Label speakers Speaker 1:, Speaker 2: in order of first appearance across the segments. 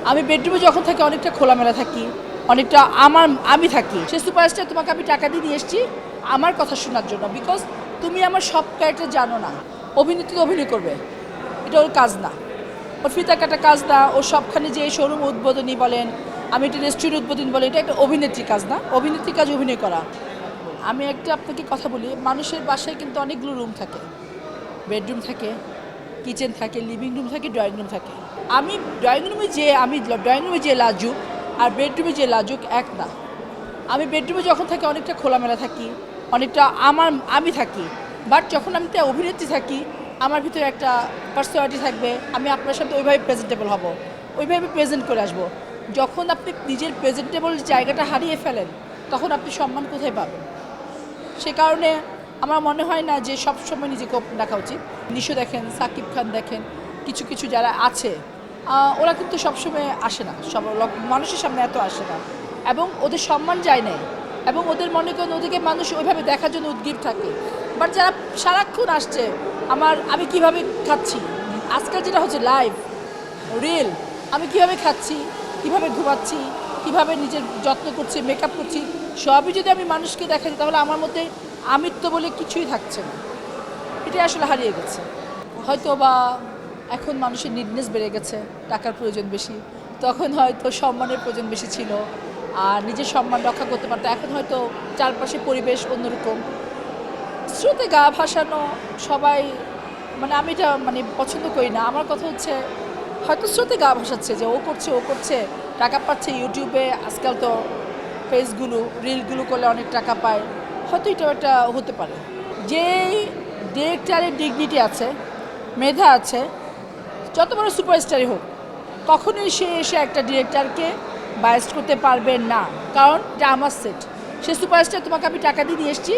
Speaker 1: আমি বেডরুমে যখন থাকি অনেকটা খোলামেলা থাকি, অনেকটা আমি থাকি। সে সুপারস্টার তোমাকে আমি টাকা দিয়ে নিয়ে এসেছি আমার কথা শোনার জন্য, বিকজ তুমি আমার সব ক্যারেক্টার জানো না। অভিনেত্রী অভিনয় করবে, এটা ওর কাজ না, ওর ফিতা কাটা কাজ না। ওর সবখানে যে শোরুম উদ্বোধনী বলেন, আমি একটা রেস্টুরেন্ট উদ্বোধনী বলি, এটা একটা অভিনেত্রীর কাজ না। অভিনেত্রীর কাজ অভিনয় করা। আমি একটা আপনাকে কথা বলি, মানুষের বাসায় কিন্তু অনেকগুলো রুম থাকে, বেডরুম থাকে, কিচেন থাকে, লিভিং রুম থাকে, ড্রয়িং রুম থাকে। আমি ড্রয়িং রুমে যে লাজুক আর বেডরুমে যে লাজুক এক না। আমি বেডরুমে যখন থাকি অনেকটা খোলামেলা থাকি, অনেকটা আমি থাকি। বাট যখন আমি অভিনেত্রী থাকি, আমার ভিতরে একটা পার্সোনালিটি থাকবে। আমি আপনার সাথে ওইভাবে প্রেজেন্টেবল হব, ওইভাবে প্রেজেন্ট করে আসব। যখন আপনি নিজের প্রেজেন্টেবল জায়গাটা হারিয়ে ফেলেন, তখন আপনি সম্মান কোথায় পাবেন? সে কারণে আমার মনে হয় না যে সবসময় নিজেকে ওপেন রাখা উচিত। নিশো দেখেন, সাকিব খান দেখেন, কিছু কিছু যারা আছে, ওরা কিন্তু সবসময় আসে না, সব মানুষের সামনে এত আসে না, এবং ওদের সম্মান যায় না, এবং ওদের মনে করেন ওদেরকে মানুষ ওইভাবে দেখার জন্য উদ্গ্রীব থাকে। বাট যারা সারাক্ষণ আসছে, আমি কিভাবে খাচ্ছি, আজকাল যেটা হচ্ছে লাইভ রিল, আমি কিভাবে খাচ্ছি, কিভাবে ঘুমাচ্ছি, কিভাবে নিজের যত্ন করছি, মেকআপ করছি, সবই যদি আমি মানুষকে দেখাই, তাহলে আমার মধ্যে আমিত্ব বলে কিছুই থাকছে না। এটা আসলে হারিয়ে গেছে। হয়তো বা এখন মানুষের নিডনেস বেড়ে গেছে, টাকার প্রয়োজন বেশি। তখন হয়তো সম্মানের প্রয়োজন বেশি ছিল, আর নিজের সম্মান রক্ষা করতে পারতো। এখন হয়তো চারপাশে পরিবেশ অন্যরকম, স্রোতে গা ভাসানো সবাই, মানে আমি এটা পছন্দ করি না। আমার কথা হচ্ছে, হয়তো স্রোতে গা ভাসাচ্ছে যে ও করছে, টাকা পাচ্ছে ইউটিউবে। আজকাল তো পেজগুলো রিলগুলো করলে অনেক টাকা পায়, হয়তো এটাও একটা হতে পারে। যেই ডিরেক্টরের ডিগনিটি আছে, মেধা আছে, যত বড় সুপারস্টারই হোক, কখনোই সে এসে একটা ডিরেক্টরকে বায়াস্ট করতে পারবে না, কারণ এটা আমার সেট। সে সুপারস্টার তোমাকে আমি টাকা দিয়ে নিয়ে এসেছি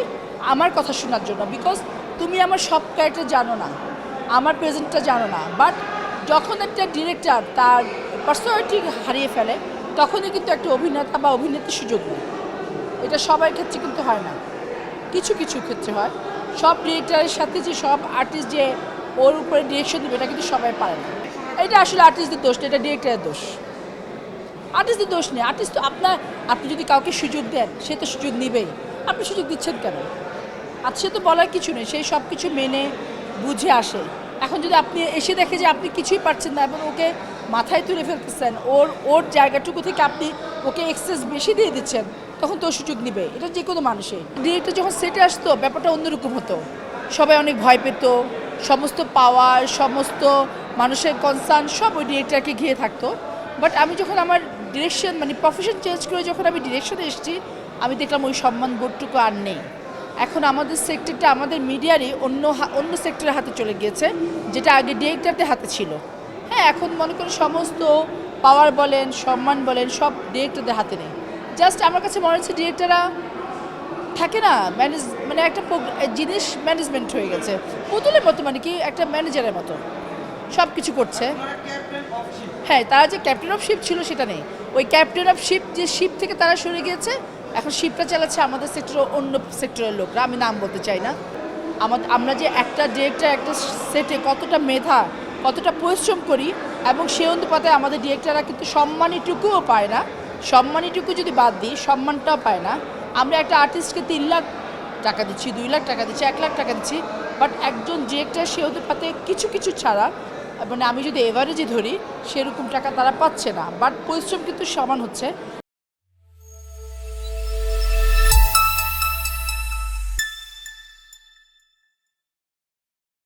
Speaker 1: আমার কথা শোনার জন্য, বিকজ তুমি আমার সব ক্যারেক্টার জানো না, আমার প্রেজেন্টটা জানো না। বাট যখন একটা ডিরেক্টর তার পার্সোনালিটি হারিয়ে ফেলে, তখনই কিন্তু একটা অভিনেতা বা অভিনেত্রীর সুযোগ নেই। এটা সবার ক্ষেত্রে কিন্তু হয় না, কিছু কিছু ক্ষেত্রে হয়। সব ডিরেক্টরের সাথে যে সব আর্টিস্ট যে ওর উপরে ডিরেকশন দেবে, এটা কিন্তু সবাই পারে না। এটা আসলে আর্টিস্টদের দোষ না, এটা ডিরেক্টরের দোষ। আর্টিস্টদের দোষ নেই। আর্টিস্ট তো আপনি যদি কাউকে সুযোগ দেন, সে তো সুযোগ নেবেই। আপনি সুযোগ দিচ্ছেন কেন? আর সে তো বলার কিছু নেই, সেই সব কিছু মেনে বুঝে আসে। এখন যদি আপনি এসে দেখে যে আপনি কিছুই পারছেন না, এবং ওকে মাথায় তুলে ফেলতেছেন, ওর জায়গাটুকু থেকে আপনি ওকে এক্সেস বেশি দিয়ে দিচ্ছেন, তখন তো সুযোগ নিবে। এটা যে কোনো মানুষই। ডিরেক্টর যখন সেটে আসতো, ব্যাপারটা অন্যরকম হতো। সবাই অনেক ভয় পেত, সমস্ত পাওয়ার, সমস্ত মানুষের কনসার্ন সব ওই ডিরেক্টরকে ঘিরে থাকতো। বাট আমি যখন আমার ডিরেকশন প্রফেশন চেঞ্জ করে যখন আমি ডিরেকশনে এসেছি, আমি দেখলাম ওই সম্মান বোধটুকু আর নেই। এখন আমাদের সেক্টরটা আমাদের মিডিয়ারই অন্য সেক্টরের হাতে চলে গিয়েছে, যেটা আগে ডিরেক্টরদের হাতে ছিল। হ্যাঁ, এখন মনে করেন সমস্ত পাওয়ার বলেন, সম্মান বলেন, সব ডিরেক্টরদের হাতে নেই। জাস্ট আমার কাছে মনে হচ্ছে ডিরেক্টররা থাকে না, একটা জিনিস ম্যানেজমেন্ট হয়ে গেছে, পুতুলের মতো, কি একটা ম্যানেজারের মতো সব কিছু করছে। হ্যাঁ, তারা যে ক্যাপ্টেন অফ শিপ ছিল সেটা নেই। ওই ক্যাপ্টেন অফ শিপ, যে শিপ থেকে তারা সরে গিয়েছে, এখন শিপটা চালাচ্ছে আমাদের সেক্টর, অন্য সেক্টরের লোকরা। আমি নাম বলতে চাই না। আমরা যে একটা ডিরেক্টর একটা সেটে কতটা মেধা, কতটা পরিশ্রম করি, এবং সে অনুপাতে আমাদের ডিরেক্টররা কিন্তু সম্মানীটুকুও পায় না। সম্মানীটুকু যদি বাদ দিই, সম্মানটাও পায় না। আমরা একটা আর্টিস্টকে 3 লাখ টাকা দিচ্ছি, 2 লাখ টাকা দিচ্ছি, 1 লাখ টাকা দিচ্ছি, বাট একজন ডিরেক্টর সে অনুপাতে কিছু কিছু ছাড়া, আমি যদি এভারেজে ধরি, সেরকম টাকা তারা পাচ্ছে না। বাট পরিশ্রম কিন্তু সমান হচ্ছে।